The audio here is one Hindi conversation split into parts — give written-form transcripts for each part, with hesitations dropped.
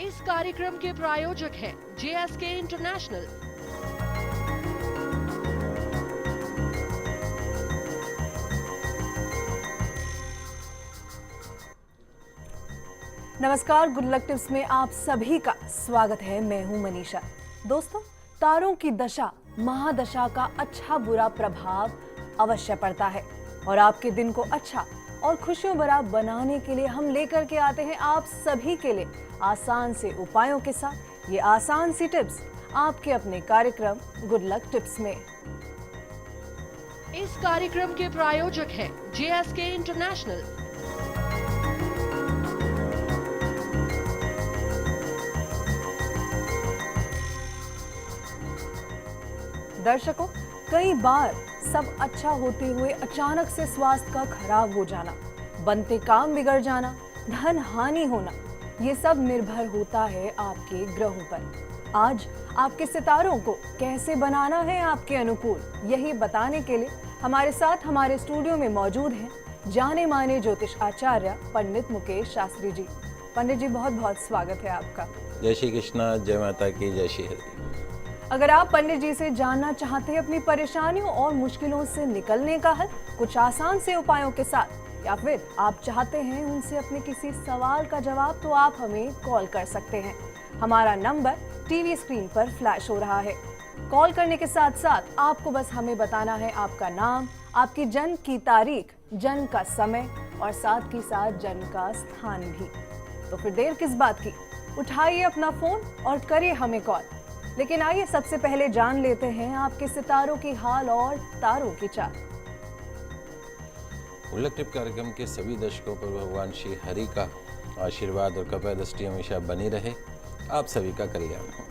इस कार्यक्रम के प्रायोजक हैं JSK इंटरनेशनल। नमस्कार, गुड लक टिप्स में आप सभी का स्वागत है। मैं हूं मनीषा। दोस्तों, तारों की दशा महादशा का अच्छा बुरा प्रभाव अवश्य पड़ता है और आपके दिन को अच्छा और खुशियों भरा बनाने के लिए हम लेकर के आते हैं आप सभी के लिए आसान से उपायों के साथ ये आसान सी टिप्स आपके अपने कार्यक्रम गुड लक टिप्स में। इस कार्यक्रम के प्रायोजक हैं JSK इंटरनेशनल। दर्शकों, कई बार सब अच्छा होते हुए अचानक से स्वास्थ्य का खराब हो जाना, बनते काम बिगड़ जाना, धन हानि होना, ये सब निर्भर होता है आपके ग्रहों पर। आज आपके सितारों को कैसे बनाना है आपके अनुकूल, यही बताने के लिए हमारे साथ हमारे स्टूडियो में मौजूद हैं जाने माने ज्योतिष आचार्य पंडित मुकेश शास्त्री जी। पंडित जी, बहुत बहुत स्वागत है आपका। जय श्री कृष्णा, जय माता की, जय श्री हरि। अगर आप पंडित जी से जानना चाहते हैं अपनी परेशानियों और मुश्किलों से निकलने का हल कुछ आसान से उपायों के साथ, या फिर आप चाहते हैं उनसे अपने किसी सवाल का जवाब, तो आप हमें कॉल कर सकते हैं। हमारा नंबर टीवी स्क्रीन पर फ्लैश हो रहा है। कॉल करने के साथ साथ आपको बस हमें बताना है आपका नाम, आपकी जन्म की तारीख, जन्म का समय और साथ ही साथ जन्म का स्थान भी। तो फिर देर किस बात की, उठाइए अपना फोन और करिए हमें कॉल। लेकिन आइए सबसे पहले जान लेते हैं आपके सितारों की हाल और तारों की चाल। उल्लक टिप कार्यक्रम के सभी दर्शकों पर भगवान श्री हरि का आशीर्वाद और कृपा दृष्टि हमेशा बनी रहे, आप सभी का कल्याण हो।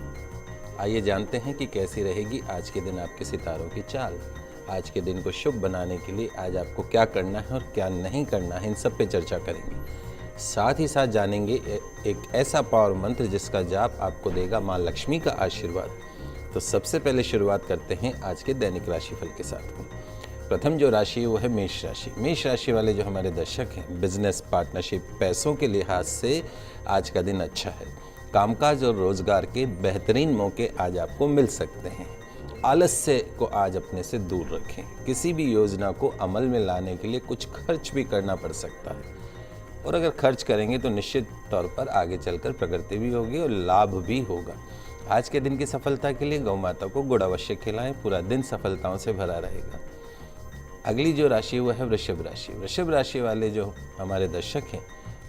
आइए जानते हैं कि कैसी रहेगी आज के दिन आपके सितारों की चाल। आज के दिन को शुभ बनाने के लिए आज आपको क्या करना है और क्या नहीं करना है, इन सब पे चर्चा करेंगे। साथ ही साथ जानेंगे एक ऐसा पावर मंत्र जिसका जाप आपको देगा माँ लक्ष्मी का आशीर्वाद। तो सबसे पहले शुरुआत करते हैं आज के दैनिक राशिफल के साथ। प्रथम जो राशि है वो है मेष राशि। मेष राशि वाले जो हमारे दर्शक हैं, बिजनेस, पार्टनरशिप, पैसों के लिहाज से आज का दिन अच्छा है। कामकाज और रोजगार के बेहतरीन मौके आज आपको मिल सकते हैं। आलस्य को आज अपने से दूर रखें। किसी भी योजना को अमल में लाने के लिए कुछ खर्च भी करना पड़ सकता है, और अगर खर्च करेंगे तो निश्चित तौर पर आगे चलकर प्रगति भी होगी और लाभ भी होगा। आज के दिन की सफलता के लिए गौ माता को गुड़ अवश्य खिलाएं, पूरा दिन सफलताओं से भरा रहेगा। अगली जो राशि वो है वृषभ राशि। वृषभ राशि वाले जो हमारे दर्शक हैं,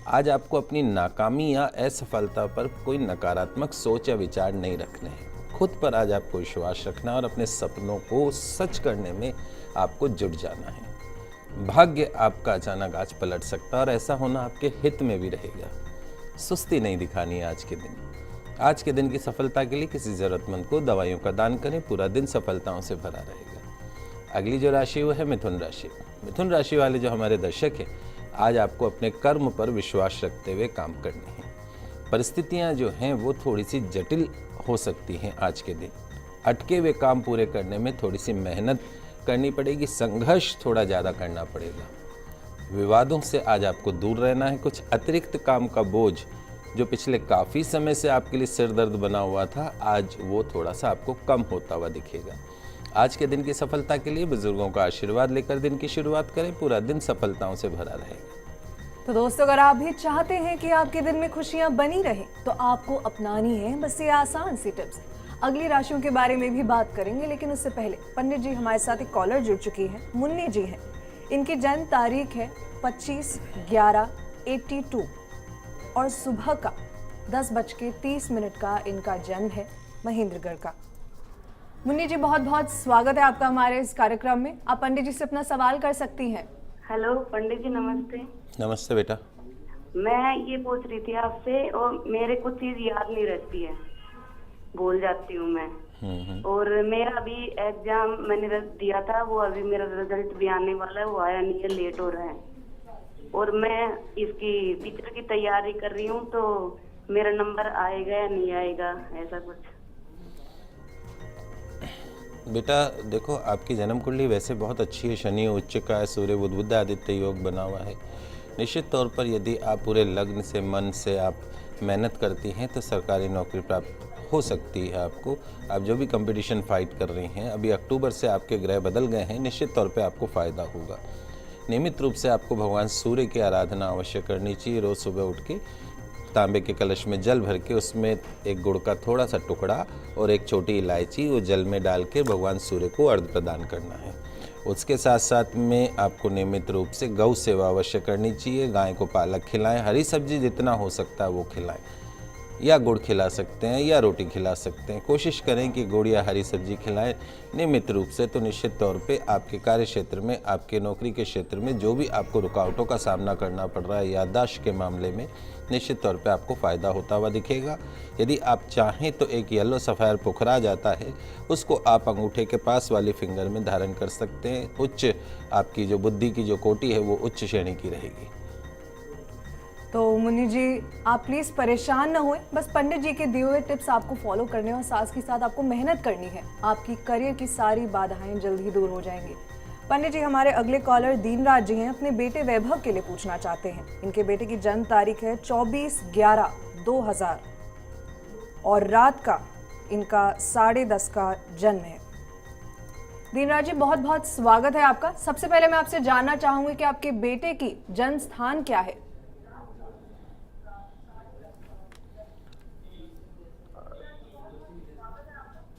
आज आपको अपनी नाकामी या असफलता पर कोई नकारात्मक सोच या विचार नहीं रखने हैं। खुद पर आज आपको विश्वास रखना और अपने सपनों को सच करने में आपको जुट जाना है। भाग्य आपका अचानक आज पलट सकता है और ऐसा होना आपके हित में भी रहेगा। सुस्ती नहीं दिखानी है आज के दिन। आज के दिन की सफलता के लिए किसी जरूरतमंद को दवाइयों का दान करें, पूरा दिन सफलताओं से भरा रहेगा। अगली जो राशि वो है मिथुन राशि। मिथुन राशि वाले जो हमारे दर्शक हैं, आज आपको अपने कर्म पर विश्वास रखते हुए काम करने हैं। परिस्थितियां जो हैं वो थोड़ी सी जटिल हो सकती हैं आज के दिन। अटके हुए काम पूरे करने में थोड़ी सी मेहनत करनी पड़ेगी, संघर्ष थोड़ा ज़्यादा करना पड़ेगा। विवादों से आज आपको दूर रहना है। कुछ अतिरिक्त काम का बोझ जो पिछले काफ़ी समय से आपके लिए सिर दर्द बना हुआ था, आज वो थोड़ा सा आपको कम होता हुआ दिखेगा। आज के दिन की सफलता के लिए बुजुर्गों का आशीर्वाद लेकर दिन की शुरुआत करें, पूरा दिन सफलताओं से भरा रहेगा। तो दोस्तों, अगर आप भी चाहते हैं कि आपके दिन में खुशियां बनी रहें, तो आपको अपनानी है बस ये आसान सी टिप्स। अगली राशियों के बारे में भी बात करेंगे, लेकिन उससे पहले पंडित जी हमारे साथ एक कॉलर जुड़ चुकी है, मुन्नी जी हैं। इनकी जन्म तारीख है 25/11/82 और सुबह का 10:30 का इनका जन्म है, महेंद्रगढ़ का। मुन्नी जी, बहुत बहुत स्वागत है आपका हमारे इस कार्यक्रम में। आप पंडित जी से अपना सवाल कर सकती हैं। हेलो पंडित जी, नमस्ते। नमस्ते बेटा। मैं ये पूछ रही थी आपसे, और मेरे कुछ चीज याद नहीं रहती है, भूल जाती हूँ मैं। और मेरा अभी एग्जाम मैंने दिया था, वो अभी मेरा रिजल्ट भी आने वाला है, वो आया नहीं है, लेट हो रहा है। और मैं इसकी टीचर की तैयारी कर रही हूँ, तो मेरा नंबर आएगा या नहीं आएगा, ऐसा कुछ। बेटा देखो, आपकी जन्म कुंडली वैसे बहुत अच्छी है। शनि उच्च का है, सूर्य बुध आदित्य योग बना हुआ है। निश्चित तौर पर यदि आप पूरे लग्न से, मन से आप मेहनत करती हैं तो सरकारी नौकरी प्राप्त हो सकती है आपको। आप जो भी कंपटीशन फाइट कर रही हैं, अभी अक्टूबर से आपके ग्रह बदल गए हैं, निश्चित तौर पे आपको फ़ायदा होगा। नियमित रूप से आपको भगवान सूर्य की आराधना अवश्य करनी चाहिए। रोज़ सुबह उठ के तांबे के कलश में जल भर के उसमें एक गुड़ का थोड़ा सा टुकड़ा और एक छोटी इलायची वो जल में डाल के भगवान सूर्य को अर्घ्य प्रदान करना है। उसके साथ साथ में आपको नियमित रूप से गौ सेवा अवश्य करनी चाहिए। गाय को पालक खिलाएं, हरी सब्जी जितना हो सकता है वो खिलाएं, या गुड़ खिला सकते हैं या रोटी खिला सकते हैं। कोशिश करें कि गुड़ या हरी सब्जी खिलाएं नियमित रूप से, तो निश्चित तौर पे आपके कार्य क्षेत्र में, आपके नौकरी के क्षेत्र में जो भी आपको रुकावटों का सामना करना पड़ रहा है याददाश्त के मामले में, निश्चित तौर पे आपको फ़ायदा होता हुआ दिखेगा। यदि आप चाहें तो एक येलो सफ़ायर पुखरा जाता है, उसको आप अंगूठे के पास वाली फिंगर में धारण कर सकते हैं। उच्च आपकी जो बुद्धि की जो कोटि है वो उच्च श्रेणी की रहेगी। तो मुन्नी जी, आप प्लीज़ परेशान ना होएं, बस पंडित जी के दिए हुए टिप्स आपको फॉलो करने और साथ ही साथ आपको मेहनत करनी है। आपकी करियर की सारी बाधाएं जल्द ही दूर हो जाएंगी। पंडित जी, हमारे अगले कॉलर दीनराज जी हैं, अपने बेटे वैभव के लिए पूछना चाहते हैं। इनके बेटे की जन्म तारीख है 24/11/2000 और रात का इनका 10:30 का जन्म है। दीनराज जी, बहुत बहुत स्वागत है आपका। सबसे पहले मैं आपसे जानना चाहूंगी कि आपके बेटे की जन्म स्थान क्या है?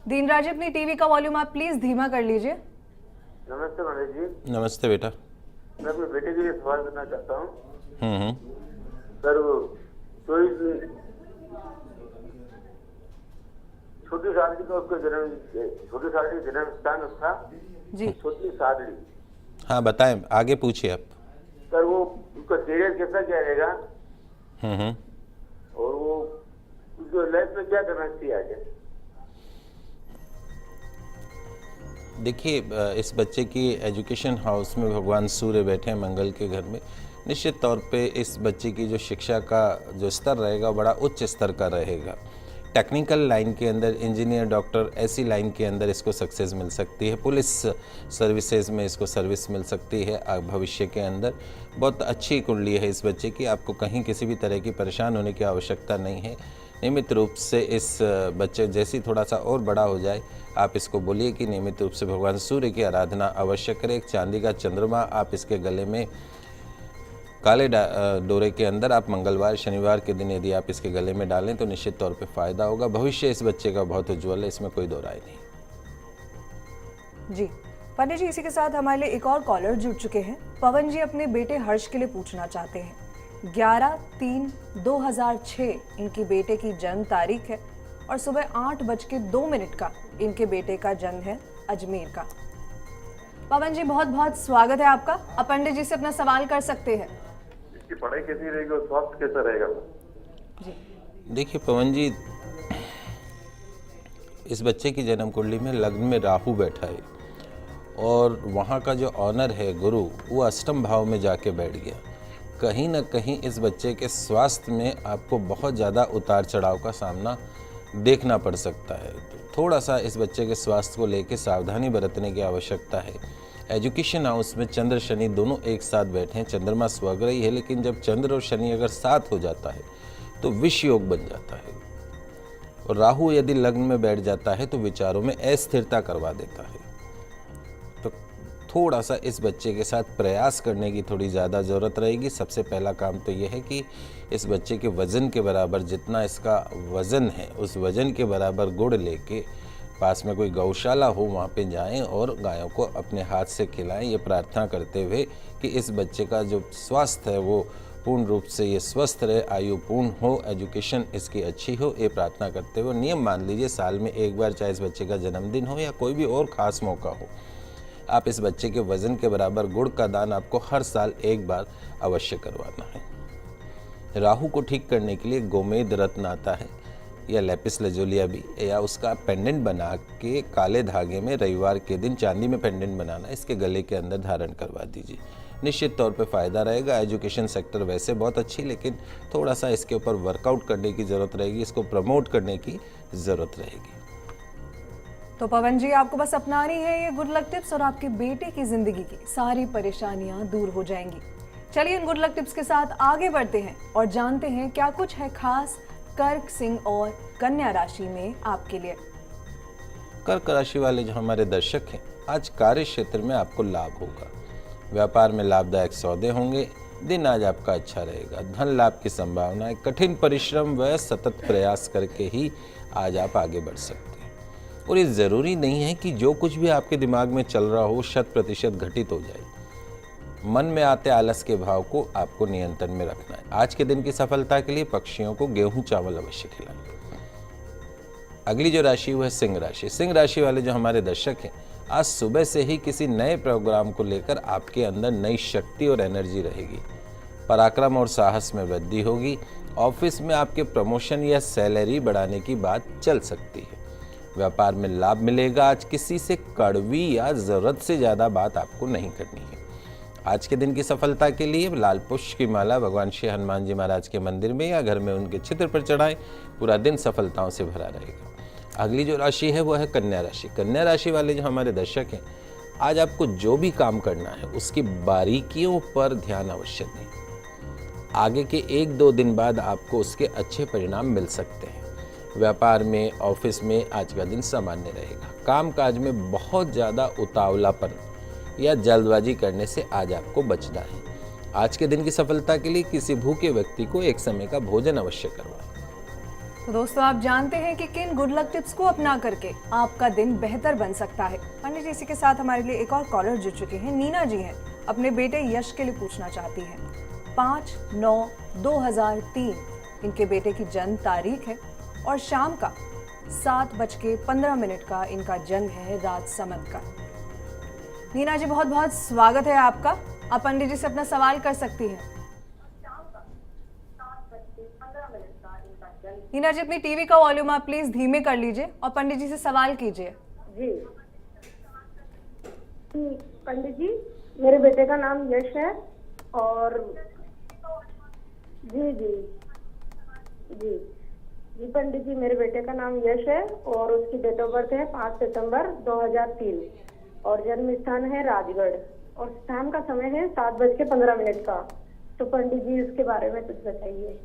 दीनराज जी, अपनी टीवी का वॉल्यूम आप प्लीज धीमा कर लीजिए। नमस्ते पंडित जी। नमस्ते बेटा। मैं अपने बेटे के लिए सवाल करना चाहता हूँ। सर, वो छोटी सादड़ी का उसका जन्म, छोटी सादड़ी जन्म स्थान उसका जी। छोटी सादड़ी। हाँ बताएं, आगे पूछिए आप। सर, वो उसका करियर कैसा क्या रहेगा और वो उसको लाइफ में क्या करना चाहिए आगे? देखिए, इस बच्चे की एजुकेशन हाउस में भगवान सूर्य बैठे हैं मंगल के घर में। निश्चित तौर पे इस बच्चे की जो शिक्षा का जो स्तर रहेगा बड़ा उच्च स्तर का रहेगा। टेक्निकल लाइन के अंदर, इंजीनियर, डॉक्टर, ऐसी लाइन के अंदर इसको सक्सेस मिल सकती है। पुलिस सर्विसेज में इसको सर्विस मिल सकती है भविष्य के अंदर। बहुत अच्छी कुंडली है इस बच्चे की, आपको कहीं किसी भी तरह की परेशान होने की आवश्यकता नहीं है। नियमित रूप से इस बच्चे जैसी थोड़ा सा और बड़ा हो जाए, आप इसको बोलिए कि नियमित रूप से भगवान सूर्य की आराधना अवश्य करें। एक चांदी का चंद्रमा आप इसके गले में काले डोरे के अंदर आप मंगलवार शनिवार के दिन यदि आप इसके गले में डालें तो निश्चित तौर पे फ़ायदा होगा। भविष्य इस बच्चे का बहुत उज्ज्वल है, इसमें कोई दो राय नहीं। जी पंडित जी, इसी के साथ हमारे लिए एक और कॉलर जुड़ चुके हैं। पवन जी अपने बेटे हर्ष के लिए पूछना चाहते हैं। 11/3/2006 इनकी बेटे की जन्म तारीख है और सुबह 8:02 का इनके बेटे का जन्म है अजमेर का। पवन जी, बहुत बहुत स्वागत है आपका। आप पंडित जी से अपना सवाल कर सकते हैं। इसकी पढ़ाई कैसी रहेगी और स्वास्थ्य कैसा रहेगा? जी देखिए पवन जी, इस बच्चे की जन्म कुंडली में लग्न में राहु बैठा है और वहाँ का जो ऑनर है गुरु, वो अष्टम भाव में जाके बैठ गया। कहीं ना कहीं इस बच्चे के स्वास्थ्य में आपको बहुत ज़्यादा उतार चढ़ाव का सामना देखना पड़ सकता है। थोड़ा सा इस बच्चे के स्वास्थ्य को लेकर सावधानी बरतने की आवश्यकता है। एजुकेशन हाउस में चंद्र शनि दोनों एक साथ बैठे हैं। चंद्रमा स्वग्रही है, लेकिन जब चंद्र और शनि अगर साथ हो जाता है तो विष योग बन जाता है। और राहु यदि लग्न में बैठ जाता है तो विचारों में अस्थिरता करवा देता है। तो थोड़ा सा इस बच्चे के साथ प्रयास करने की थोड़ी ज़्यादा ज़रूरत रहेगी। सबसे पहला काम तो यह है कि इस बच्चे के वज़न के बराबर जितना इसका वज़न है, उस वज़न के बराबर गुड़ लेके पास में कोई गौशाला हो वहाँ पे जाएं और गायों को अपने हाथ से खिलाएं। ये प्रार्थना करते हुए कि इस बच्चे का जो स्वास्थ्य है वो पूर्ण रूप से ये स्वस्थ रहे, आयु पूर्ण हो, एजुकेशन इसकी अच्छी हो, ये प्रार्थना करते हुए नियम मान लीजिए साल में एक बार, चाहे इस बच्चे का जन्मदिन हो या कोई भी और ख़ास मौका हो, आप इस बच्चे के वज़न के बराबर गुड़ का दान आपको हर साल एक बार अवश्य करवाना है। राहु को ठीक करने के लिए गोमेद रत्न आता है या लेपिस लजोलिया भी, या उसका पेंडेंट बना के काले धागे में रविवार के दिन चांदी में पेंडेंट बनाना, इसके गले के अंदर धारण करवा दीजिए। निश्चित तौर पे फ़ायदा रहेगा। एजुकेशन सेक्टर वैसे बहुत अच्छी, लेकिन थोड़ा सा इसके ऊपर वर्कआउट करने की ज़रूरत रहेगी, इसको प्रमोट करने की ज़रूरत रहेगी। तो पवन जी, आपको बस अपनानी है ये गुड लक टिप्स और आपके बेटे की जिंदगी की सारी परेशानियां दूर हो जाएंगी। चलिए इन गुड लक टिप्स के साथ आगे बढ़ते हैं और जानते हैं क्या कुछ है खास कर्क, सिंह और कन्या राशि में आपके लिए। कर्क राशि वाले जो हमारे दर्शक हैं, आज कार्य क्षेत्र में आपको लाभ होगा। व्यापार में लाभदायक सौदे होंगे। दिन आज आपका अच्छा रहेगा। धन लाभ की संभावना है। कठिन परिश्रम व सतत प्रयास करके ही आज आप आगे बढ़ सकते हैं। और ये ज़रूरी नहीं है कि जो कुछ भी आपके दिमाग में चल रहा हो 100% घटित हो जाए। मन में आते आलस के भाव को आपको नियंत्रण में रखना है। आज के दिन की सफलता के लिए पक्षियों को गेहूं चावल अवश्य खिलाएं। अगली जो राशि वो है सिंह राशि। सिंह राशि वाले जो हमारे दर्शक हैं, आज सुबह से ही किसी नए प्रोग्राम को लेकर आपके अंदर नई शक्ति और एनर्जी रहेगी। पराक्रम और साहस में वृद्धि होगी। ऑफिस में आपके प्रमोशन या सैलरी बढ़ाने की बात चल सकती है। व्यापार में लाभ मिलेगा। आज किसी से कड़वी या ज़रूरत से ज़्यादा बात आपको नहीं करनी है। आज के दिन की सफलता के लिए लाल पुष्प की माला भगवान श्री हनुमान जी महाराज के मंदिर में या घर में उनके चित्र पर चढ़ाएं। पूरा दिन सफलताओं से भरा रहेगा। अगली जो राशि है वो है कन्या राशि। कन्या राशि वाले जो हमारे दर्शक हैं, आज आपको जो भी काम करना है उसकी बारीकियों पर ध्यान अवश्य दें। आगे के 1-2 दिन बाद आपको उसके अच्छे परिणाम मिल सकते हैं। व्यापार में, ऑफिस में आज का दिन सामान्य रहेगा। कामकाज में बहुत ज़्यादा उतावलापन या जल्दबाजी करने से आज आपको बचना है। आज के दिन की सफलता के लिए किसी भूखे व्यक्ति को एक समय का भोजन अवश्य करवाएं। तो दोस्तों, आप जानते हैं कि किन गुड लक टिप्स को अपना करके आपका दिन बेहतर बन सकता है। पंडित जी, इसी के साथ हमारे लिए एक और कॉलर जुड़ चुके हैं। नीना जी हैं, अपने बेटे यश के लिए पूछना चाहती हैं। 5/9/2003 इनके बेटे की जन्म तारीख है और शाम का 7:15 का इनका जन्म है, रात समत का। नीना जी, बहुत बहुत स्वागत है आपका। आप पंडित जी से अपना सवाल कर सकती हैं। नीना जी, अपनी टीवी का वॉल्यूम आप प्लीज धीमे कर लीजिए और पंडित जी से सवाल कीजिए। जी पंडित जी, मेरे बेटे का नाम यश है और जी जी जी जी पंडित जी, मेरे बेटे का नाम यश है और उसकी डेट ऑफ बर्थ है 5 सितंबर 2003 और जन्म स्थान है राजगढ़ और शाम का समय है 7:15 का। तो पंडित जी, उसके बारे में कुछ बताइए।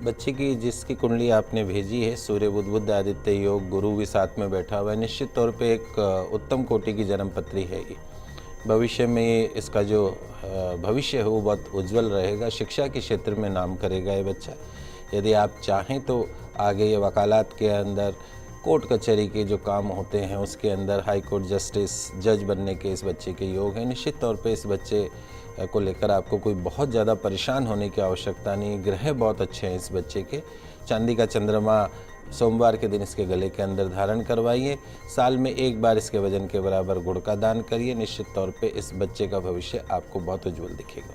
बच्चे की जिसकी कुंडली आपने भेजी है, सूर्य बुध बुध आदित्य योग, गुरु भी साथ में बैठा हुआ है, निश्चित तौर पे एक उत्तम कोटि की जन्म पत्री है ये। भविष्य में इसका जो भविष्य है वो बहुत उज्जवल रहेगा। शिक्षा के क्षेत्र में नाम करेगा ये बच्चा। यदि आप चाहें तो आगे ये वकालत के अंदर, कोर्ट कचहरी के जो काम होते हैं उसके अंदर, हाई कोर्ट जस्टिस, जज बनने के इस बच्चे के योग हैं। निश्चित तौर पे इस बच्चे को लेकर आपको कोई बहुत ज़्यादा परेशान होने की आवश्यकता नहीं। ग्रह बहुत अच्छे हैं इस बच्चे के। चांदी का चंद्रमा सोमवार के दिन इसके गले के अंदर धारण करवाइए। साल में एक बार इसके वजन के बराबर गुड़ का दान करिए। निश्चित तौर पे इस बच्चे का भविष्य आपको बहुत उज्जवल दिखेगा।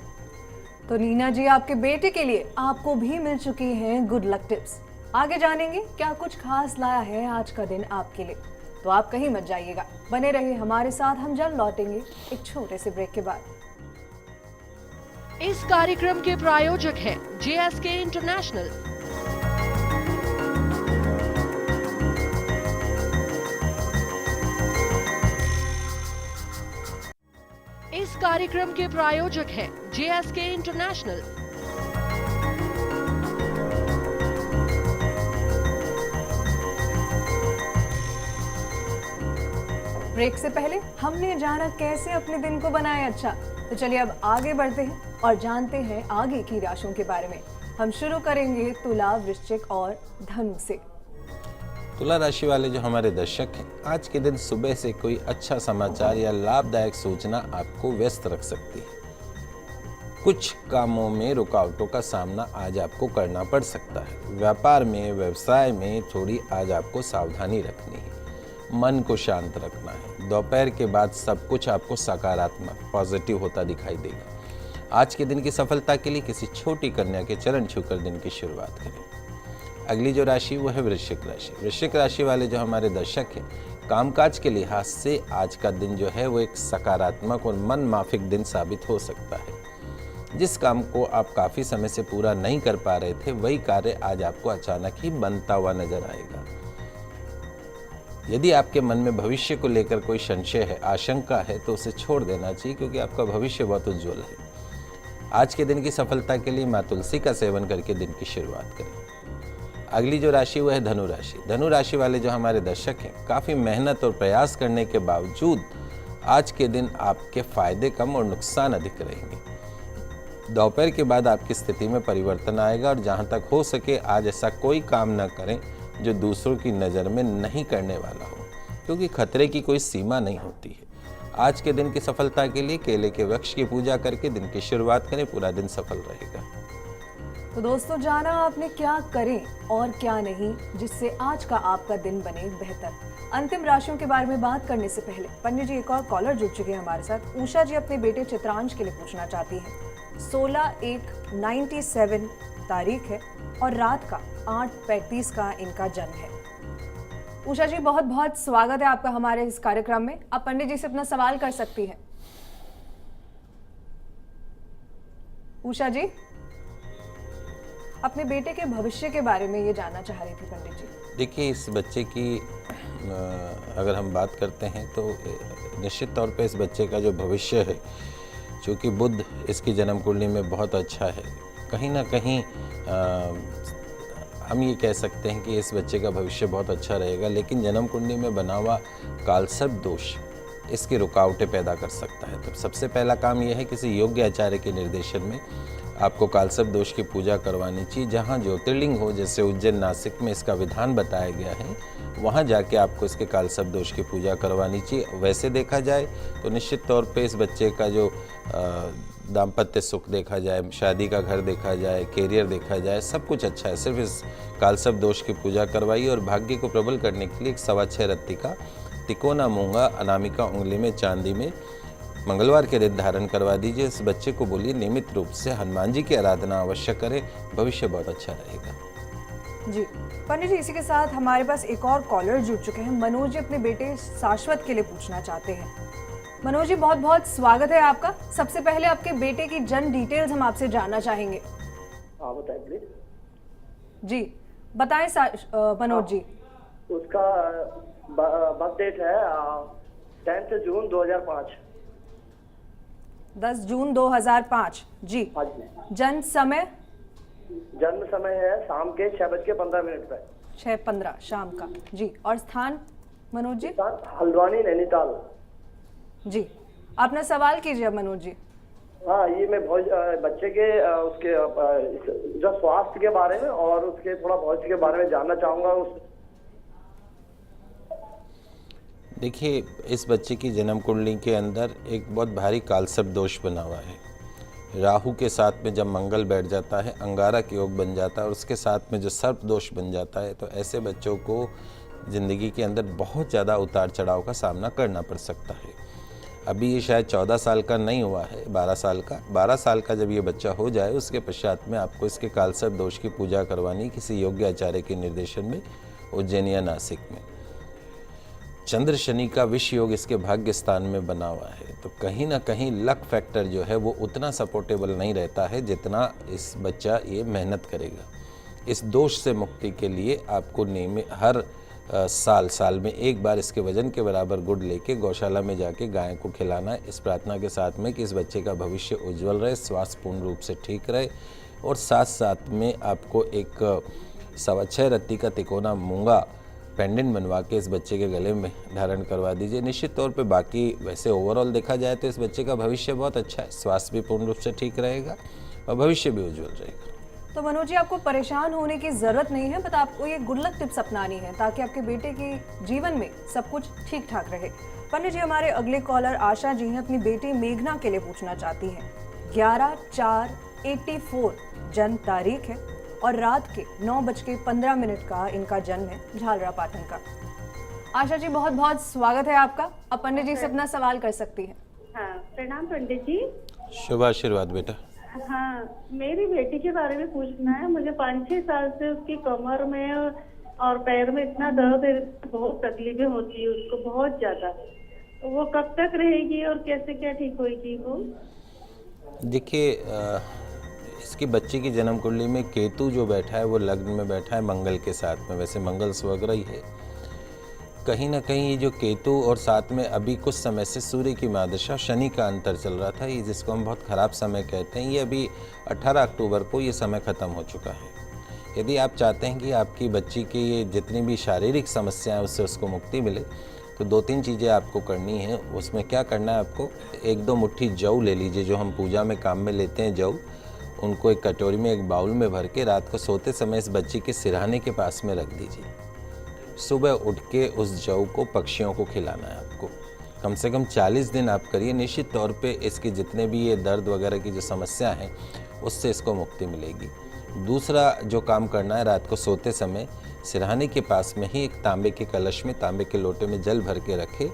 तो नीना जी, आपके बेटे के लिए आपको भी मिल चुकी हैं गुड लक टिप्स। आगे जानेंगे क्या कुछ खास लाया है आज का दिन आपके लिए। तो आप कहीं मत जाइएगा, बने रहिए हमारे साथ। हम जल्द लौटेंगे एक छोटे से ब्रेक के बाद। इस कार्यक्रम के प्रायोजक हैं JSK इंटरनेशनल। इस कार्यक्रम के प्रायोजक हैं JSK इंटरनेशनल। ब्रेक से पहले हमने जाना कैसे अपने दिन को बनाए अच्छा। तो चलिए अब आगे बढ़ते हैं और जानते हैं आगे की राशियों के बारे में। हम शुरू करेंगे तुला, वृश्चिक और धनु से। तुला राशि वाले जो हमारे दर्शक हैं, आज के दिन सुबह से कोई अच्छा समाचार या लाभदायक सूचना आपको व्यस्त रख सकती है। कुछ कामों में रुकावटों का सामना आज आपको करना पड़ सकता है। व्यापार में, व्यवसाय में थोड़ी आज आपको सावधानी रखनी है। मन को शांत रखना है। दोपहर के बाद सब कुछ आपको सकारात्मक, पॉजिटिव होता दिखाई देगा। आज के दिन की सफलता के लिए किसी छोटी कन्या के चरण छूकर दिन की शुरुआत करें। अगली जो राशि वो है वृश्चिक राशि। वृश्चिक राशि वाले जो हमारे दर्शक हैं, कामकाज के लिहाज से आज का दिन जो है वो एक सकारात्मक और मन माफिक दिन साबित हो सकता है। जिस काम को आप काफ़ी समय से पूरा नहीं कर पा रहे थे, वही कार्य आज आपको अचानक ही बनता हुआ नजर आएगा। यदि आपके मन में भविष्य को लेकर कोई संशय है, आशंका है, तो उसे छोड़ देना चाहिए, क्योंकि आपका भविष्य बहुत उज्जवल है। आज के दिन की सफलता के लिए माँ तुलसी का सेवन करके दिन की शुरुआत करें। अगली जो राशि वो है धनु राशि। धनु राशि वाले जो हमारे दर्शक हैं, काफ़ी मेहनत और प्रयास करने के बावजूद आज के दिन आपके फायदे कम और नुकसान अधिक रहेंगे। दोपहर के बाद आपकी स्थिति में परिवर्तन आएगा और जहाँ तक हो सके आज ऐसा कोई काम न करें जो दूसरों की नज़र में नहीं करने वाला हो, क्योंकि खतरे की कोई सीमा नहीं होती है। आज के दिन की सफलता के लिए केले के वृक्ष की पूजा करके दिन की शुरुआत करें, पूरा दिन सफल रहेगा। तो दोस्तों, जाना आपने क्या करें और क्या नहीं जिससे आज का आपका दिन बने बेहतर। अंतिम राशियों के बारे में बात करने से पहले पंडित जी एक और कॉलर जुड़ चुके हैं हमारे साथ। उषा जी अपने बेटे चित्रांश के लिए पूछना चाहती हैं। 16/1/97 तारीख है और रात का 8:35 का इनका जन्म है। उषा जी, बहुत बहुत स्वागत है आपका हमारे इस कार्यक्रम में। आप पंडित जी से अपना सवाल कर सकती हैं। उषा जी अपने बेटे के भविष्य के बारे में ये जानना चाह रही थी पंडित जी। देखिए, इस बच्चे की अगर हम बात करते हैं तो निश्चित तौर पे इस बच्चे का जो भविष्य है, चूँकि बुध इसकी जन्म कुंडली में बहुत अच्छा है, कहीं ना कहीं हम ये कह सकते हैं कि इस बच्चे का भविष्य बहुत अच्छा रहेगा। लेकिन जन्म कुंडली में बना हुआ कालसर्प दोष इसकी रुकावटें पैदा कर सकता है। तो सबसे पहला काम यह है, किसी योग्य आचार्य के निर्देशन में आपको कालसर्प दोष की पूजा करवानी चाहिए। जहाँ ज्योतिर्लिंग हो, जैसे उज्जैन नासिक में इसका विधान बताया गया है, वहाँ जाके आपको इसके कालसर्प दोष की पूजा करवानी चाहिए। वैसे देखा जाए तो निश्चित तौर पे इस बच्चे का जो दाम्पत्य सुख देखा जाए, शादी का घर देखा जाए, कैरियर देखा जाए, सब कुछ अच्छा है। सिर्फ इस कालसर्प दोष की पूजा करवाइए और भाग्य को प्रबल करने के लिए 6.25 रत्ती का तिकोना मूंगा अनामिका उंगली में चांदी में मंगलवार के दिन धारण करवा दीजिए। इस बच्चे को बोलिए नियमित रूप से हनुमान जी की आराधना अवश्य करें, भविष्य बहुत अच्छा रहेगा। जी पंडित जी, इसी के साथ हमारे पास एक और कॉलर जुड़ चुके हैं। मनोज जी अपने बेटे शाश्वत के लिए पूछना चाहते हैं। मनोज जी, बहुत बहुत स्वागत है आपका। सबसे पहले आपके बेटे की जन्म डिटेल्स हम आपसे जानना चाहेंगे। हाँ बताएं प्लीज। जी बताएं मनोज जी। उसका बर्थ डेट है 10 जून 2005। 10 जून 2005। जी। हाँ जी। जन्म समय? जन्म समय है शाम के 6:15 पर। 6:15 शाम का। जी। और स्थान मनोज जी? हल्द्वानी, नैनीताल। जी, अपना सवाल कीजिए मनोज जी। हाँ, ये मैं बच्चे के उसके जो स्वास्थ्य के बारे में और उसके थोड़ा भविष्य के बारे में जानना चाहूँगा। देखिए, इस बच्चे की जन्म कुंडली के अंदर एक बहुत भारी कालसर्प दोष बना हुआ है। राहु के साथ में जब मंगल बैठ जाता है, अंगारक योग बन जाता है और उसके साथ में जो सर्प दोष बन जाता है, तो ऐसे बच्चों को ज़िंदगी के अंदर बहुत ज़्यादा उतार चढ़ाव का सामना करना पड़ सकता है। अभी ये शायद 14 साल का नहीं हुआ है, 12 साल का। 12 साल का जब ये बच्चा हो जाए, उसके पश्चात में आपको इसके कालसर्प दोष की पूजा करवानी किसी योग्य आचार्य के निर्देशन में, उज्जैन या नासिक में। चंद्र शनि का विष योग इसके भाग्य स्थान में बना हुआ है, तो कहीं ना कहीं लक फैक्टर जो है वो उतना सपोर्टेबल नहीं रहता है जितना इस बच्चा ये मेहनत करेगा। इस दोष से मुक्ति के लिए आपको नियमित हर साल में एक बार इसके वजन के बराबर गुड़ लेके गौशाला में जाके गाय को खिलाना है, इस प्रार्थना के साथ में कि इस बच्चे का भविष्य उज्जवल रहे, स्वास्थ्य पूर्ण रूप से ठीक रहे। और साथ में आपको एक 6.25 रत्ती का तिकोना मूंगा पेंडेंट बनवा के इस बच्चे के गले में धारण करवा दीजिए। निश्चित तौर पे बाकी वैसे ओवरऑल देखा जाए तो इस बच्चे का भविष्य बहुत अच्छा है, स्वास्थ्य भी पूर्ण रूप से ठीक रहेगा और भविष्य भी उज्जवल रहेगा। तो मनोज जी, आपको परेशान होने की जरूरत नहीं है, बट आपको ये गुड लक टिप्स अपनानी है ताकि आपके बेटे के जीवन में सब कुछ ठीक ठाक रहे। पंडित जी, हमारे अगले कॉलर आशा जी हैं, अपनी बेटी मेघना के लिए पूछना चाहती हैं। 11/4/84 जन्म तारीख है और रात के 9:15 का इनका जन्म है, झालरा पाटन का। आशा जी, बहुत बहुत स्वागत है आपका। अब पंडित जी से अपना सवाल कर सकती हैं। हाँ, प्रणाम पंडित जी। शुभ आशीर्वाद बेटा। हाँ, मेरी बेटी के बारे में पूछना है। मुझे 5-6 साल से उसकी कमर में और पैर में इतना दर्द है, बहुत तकलीफें होती है उसको बहुत ज्यादा। तो वो कब तक रहेगी और कैसे क्या ठीक होगी वो? देखिए, इसकी बच्ची की जन्म कुंडली में केतु जो बैठा है वो लग्न में बैठा है मंगल के साथ में। वैसे मंगल स्वग्रही है, कहीं ना कहीं ये जो केतु और साथ में अभी कुछ समय से सूर्य की महादशा शनि का अंतर चल रहा था, ये जिसको हम बहुत ख़राब समय कहते हैं, ये अभी 18 अक्टूबर को ये समय ख़त्म हो चुका है। यदि आप चाहते हैं कि आपकी बच्ची की ये जितनी भी शारीरिक समस्याएं उससे उसको मुक्ति मिले, तो 2-3 चीज़ें आपको करनी है। उसमें क्या करना है आपको, 1-2 मुट्ठी जौ ले लीजिए, जो हम पूजा में काम में लेते हैं जौ, उनको एक कटोरी में एक बाउल में भर के रात को सोते समय इस बच्ची के सिरहाने के पास में रख दीजिए। सुबह उठ के उस जौ को पक्षियों को खिलाना है आपको। कम से कम 40 दिन आप करिए, निश्चित तौर पे इसके जितने भी ये दर्द वगैरह की जो समस्या है उससे इसको मुक्ति मिलेगी। दूसरा जो काम करना है, रात को सोते समय सिरहाने के पास में ही एक तांबे के कलश में, तांबे के लोटे में जल भर के रखे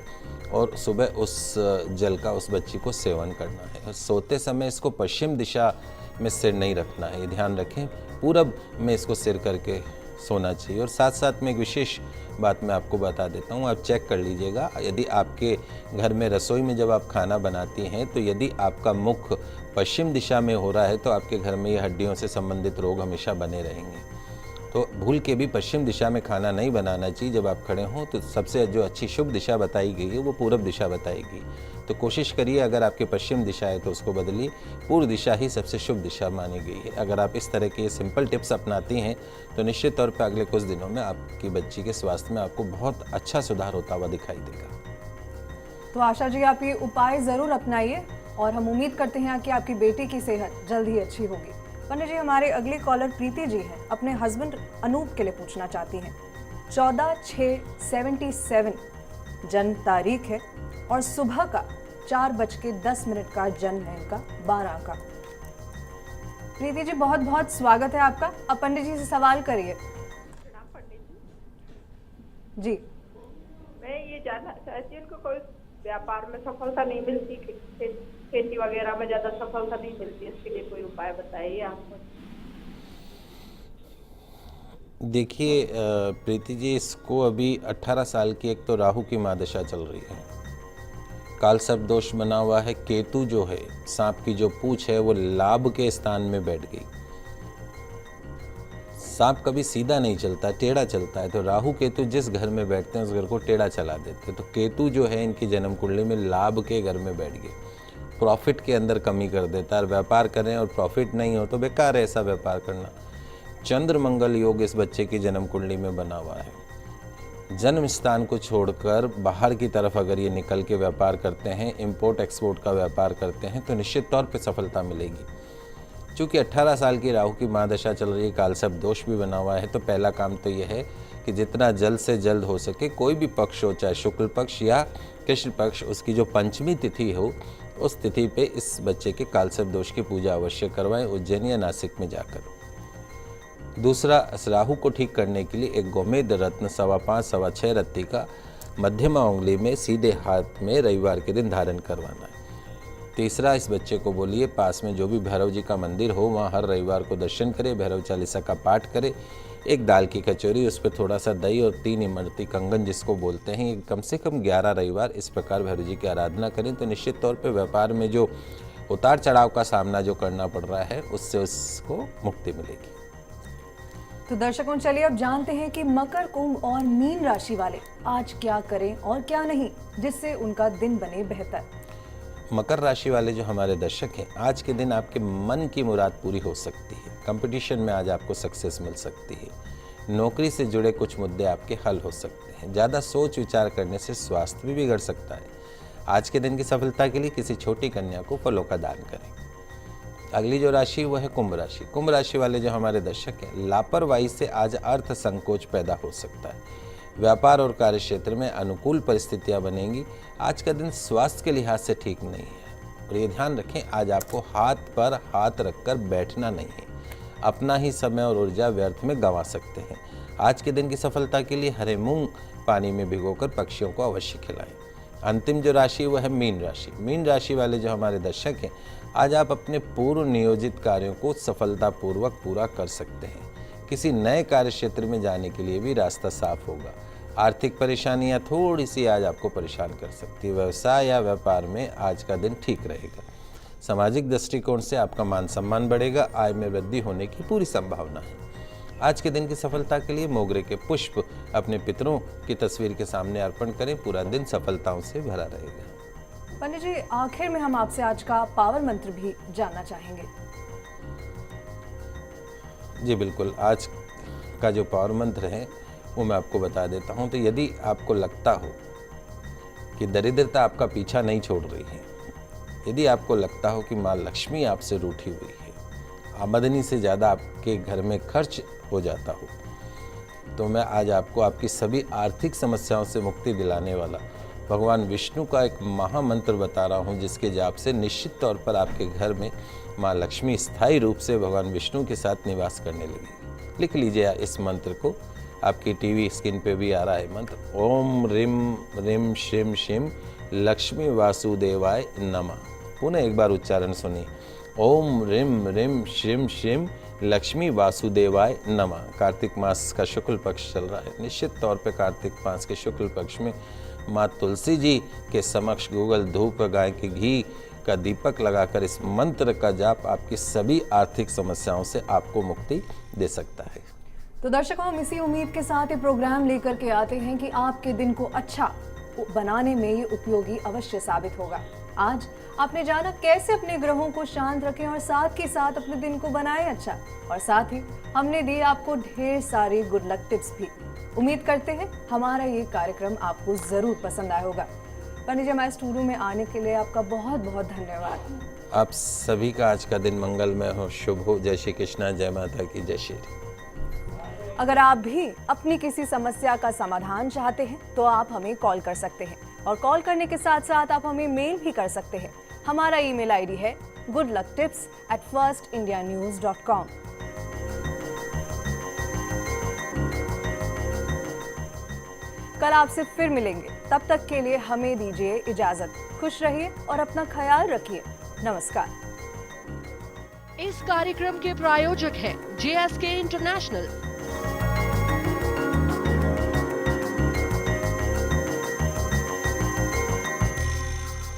और सुबह उस जल का उस बच्ची को सेवन करना है। और सोते समय इसको पश्चिम दिशा में सिर नहीं रखना है, ये ध्यान रखें, पूरब में इसको सिर करके सोना चाहिए। और साथ साथ में एक विशेष बात मैं आपको बता देता हूँ, आप चेक कर लीजिएगा, यदि आपके घर में रसोई में जब आप खाना बनाती हैं तो यदि आपका मुख पश्चिम दिशा में हो रहा है तो आपके घर में ये हड्डियों से संबंधित रोग हमेशा बने रहेंगे। तो भूल के भी पश्चिम दिशा में खाना नहीं बनाना चाहिए। जब आप खड़े हों तो सबसे जो अच्छी शुभ दिशा बताई गई है वो पूरब दिशा बताएगी। तो कोशिश करिए, अगर आपकी पश्चिम दिशा है तो उसको बदलिए, पूर्व दिशा ही सबसे शुभ दिशा मानी गई है। अगर आप इस तरह के सिंपल टिप्स अपनाती हैं तो निश्चित तौर पर अगले कुछ दिनों में आपकी बच्ची के स्वास्थ्य में आपको बहुत अच्छा सुधार होता हुआ दिखाई देगा। तो आशा जी, आप ये उपाय ज़रूर अपनाइए और हम उम्मीद करते हैं कि आपकी बेटी की सेहत जल्द ही अच्छी होगी। पंडित जी, हमारे अगले कॉलर प्रीति जी हैं, अपने हस्बैंड अनूप के लिए पूछना चाहती हैं। 14/6/77 जन्म तारीख है और सुबह का 4:10 का जन्म है इनका, 12 का। प्रीति जी, बहुत बहुत स्वागत है आपका। अब पंडित जी से सवाल करिए। जी, मैं ये जानना चाहती हूँ, कोई व्यापार में सफलता नहीं मिलती, खेती वगैरह में ज्यादा सफलता नहीं मिलती, इसके लिए कोई उपाय बताइए आपको। देखिए प्रीति जी, इसको अभी 18 साल की एक तो राहु की महादशा चल रही है, काल सर्प दोष बना हुआ है, केतु जो है सांप की जो पूंछ है वो लाभ के स्थान में बैठ गई। सांप कभी सीधा नहीं चलता, टेढ़ा चलता है, तो राहु केतु जिस घर में बैठते हैं उस घर को टेढ़ा चला देते हैं। तो केतु जो है इनकी जन्म कुंडली में लाभ के घर में बैठ गए, प्रॉफिट के अंदर कमी कर देता है। व्यापार करें और प्रॉफिट नहीं हो तो बेकार है ऐसा व्यापार करना। चंद्र मंगल योग इस बच्चे की जन्म कुंडली में बना हुआ है। जन्म स्थान को छोड़कर बाहर की तरफ अगर ये निकल के व्यापार करते हैं, इंपोर्ट एक्सपोर्ट का व्यापार करते हैं, तो निश्चित तौर पे सफलता मिलेगी। चूँकि 18 साल की राहु की महादशा चल रही है, काल सर्प दोष भी बना हुआ है, तो पहला काम तो यह है कि जितना जल्द से जल्द हो सके कोई भी पक्ष हो, चाहे शुक्ल पक्ष या कृष्ण पक्ष, उसकी जो पंचमी तिथि हो उस तिथि पे इस बच्चे के काल सर्प दोष की पूजा अवश्य करवाएं, उज्जैन या नासिक में जाकर। दूसरा, राहु को ठीक करने के लिए एक गोमेद रत्न 5.5-6 रत्ती का मध्यमा उंगली में सीधे हाथ में रविवार के दिन धारण करवाना है। तीसरा, इस बच्चे को बोलिए पास में जो भी भैरव जी का मंदिर हो वहाँ हर रविवार को दर्शन करे, भैरव चालीसा का पाठ करे, एक दाल की कचौरी, उस पर थोड़ा सा दही और 3 इमरती कंगन जिसको बोलते हैं, ये कम से कम 11 रविवार इस प्रकार भैरव जी की आराधना करें, तो निश्चित तौर पे व्यापार में जो उतार चढ़ाव का सामना जो करना पड़ रहा है उससे उसको मुक्ति मिलेगी। तो दर्शकों, चलिए अब जानते हैं कि मकर, कुंभ और मीन राशि वाले आज क्या करें और क्या नहीं, जिससे उनका दिन बने बेहतर। मकर राशि वाले जो हमारे दर्शक हैं, आज के दिन आपके मन की मुराद पूरी हो सकती है। कंपटीशन में आज आपको सक्सेस मिल सकती है। नौकरी से जुड़े कुछ मुद्दे आपके हल हो सकते हैं। ज़्यादा सोच विचार करने से स्वास्थ्य भी बिगड़ सकता है। आज के दिन की सफलता के लिए किसी छोटी कन्या को फलों का दान करें। अगली जो राशि वो है कुंभ राशि। कुंभ राशि वाले जो हमारे दर्शक हैं, लापरवाही से आज अर्थ संकोच पैदा हो सकता है। व्यापार और कार्य क्षेत्र में अनुकूल परिस्थितियां बनेंगी। आज का दिन स्वास्थ्य के लिहाज से ठीक नहीं है और ये ध्यान रखें, आज आपको हाथ पर हाथ रखकर बैठना नहीं है, अपना ही समय और ऊर्जा व्यर्थ में गंवा सकते हैं। आज के दिन की सफलता के लिए हरे मूंग पानी में भिगोकर पक्षियों को अवश्य खिलाएं। अंतिम जो राशि वो है मीन राशि। मीन राशि वाले जो हमारे दर्शक हैं, आज आप अपने पूर्व नियोजित कार्यों को सफलतापूर्वक पूरा कर सकते हैं। किसी नए कार्य क्षेत्र में जाने के लिए भी रास्ता साफ होगा। आर्थिक परेशानियां थोड़ी सी आज आपको परेशान कर सकती है। व्यवसाय या व्यापार में आज का दिन ठीक रहेगा। सामाजिक दृष्टिकोण से आपका मान सम्मान बढ़ेगा। आय में वृद्धि होने की पूरी संभावना है। आज के दिन की सफलता के लिए मोगरे के पुष्प अपने पितरों की तस्वीर के सामने अर्पण करें। पूरा दिन सफलताओं से भरा रहेगा। पंडित जी, आखिर में हम आपसे आज का पावर मंत्र भी जानना चाहेंगे। जी बिल्कुल, आज का जो पावर मंत्र है वो मैं आपको बता देता हूँ। तो यदि आपको लगता हो कि दरिद्रता आपका पीछा नहीं छोड़ रही है, यदि आपको लगता हो कि माँ लक्ष्मी आपसे रूठी हुई है, आमदनी से ज़्यादा आपके घर में खर्च हो जाता हो, तो मैं आज आपको आपकी सभी आर्थिक समस्याओं से मुक्ति दिलाने वाला भगवान विष्णु का एक महामंत्र बता रहा हूँ, जिसके जाप से निश्चित तौर पर आपके घर में माँ लक्ष्मी स्थायी रूप से भगवान विष्णु के साथ निवास करने लगेगी। लिख लीजिए इस मंत्र को, आपकी टीवी स्क्रीन पे भी आ रहा है मंत्र। ओम रिम रिम श्रीम शिम लक्ष्मी वासुदेवाय नमः। पुनः एक बार उच्चारण सुनिए। ओम रिम रिम श्रीम शिम लक्ष्मी वासुदेवाय नमः। कार्तिक मास का शुक्ल पक्ष चल रहा है। निश्चित तौर पे कार्तिक मास के शुक्ल पक्ष में माँ तुलसी जी के समक्ष गूगल धूप गाय के घी का दीपक लगाकर इस मंत्र का जाप आपकी सभी आर्थिक समस्याओं से आपको मुक्ति दे सकता है। तो दर्शकों, हम इसी उम्मीद के साथ ये प्रोग्राम लेकर के आते हैं कि आपके दिन को अच्छा बनाने में ये उपयोगी अवश्य साबित होगा। आज आपने जाना कैसे अपने ग्रहों को शांत रखें और साथ ही साथ अपने दिन को बनाएं अच्छा, और साथ ही हमने दिए आपको ढेर सारी गुड लक टिप्स भी। उम्मीद करते हैं हमारा ये कार्यक्रम आपको जरूर पसंद आया होगा। पंडित जी, हमारे स्टूडियो में आने के लिए आपका बहुत बहुत धन्यवाद। आप सभी का आज का दिन मंगलमय हो, शुभ हो। जय श्री कृष्णा, जय माता की, जय श्री। अगर आप भी अपनी किसी समस्या का समाधान चाहते हैं तो आप हमें कॉल कर सकते हैं, और कॉल करने के साथ साथ आप हमें मेल भी कर सकते हैं। हमारा ईमेल आईडी है goodlucktips@firstindianews.com। कल आपसे फिर मिलेंगे, तब तक के लिए हमें दीजिए इजाजत। खुश रहिए और अपना ख्याल रखिए। नमस्कार। इस कार्यक्रम के प्रायोजक हैं JSK इंटरनेशनल,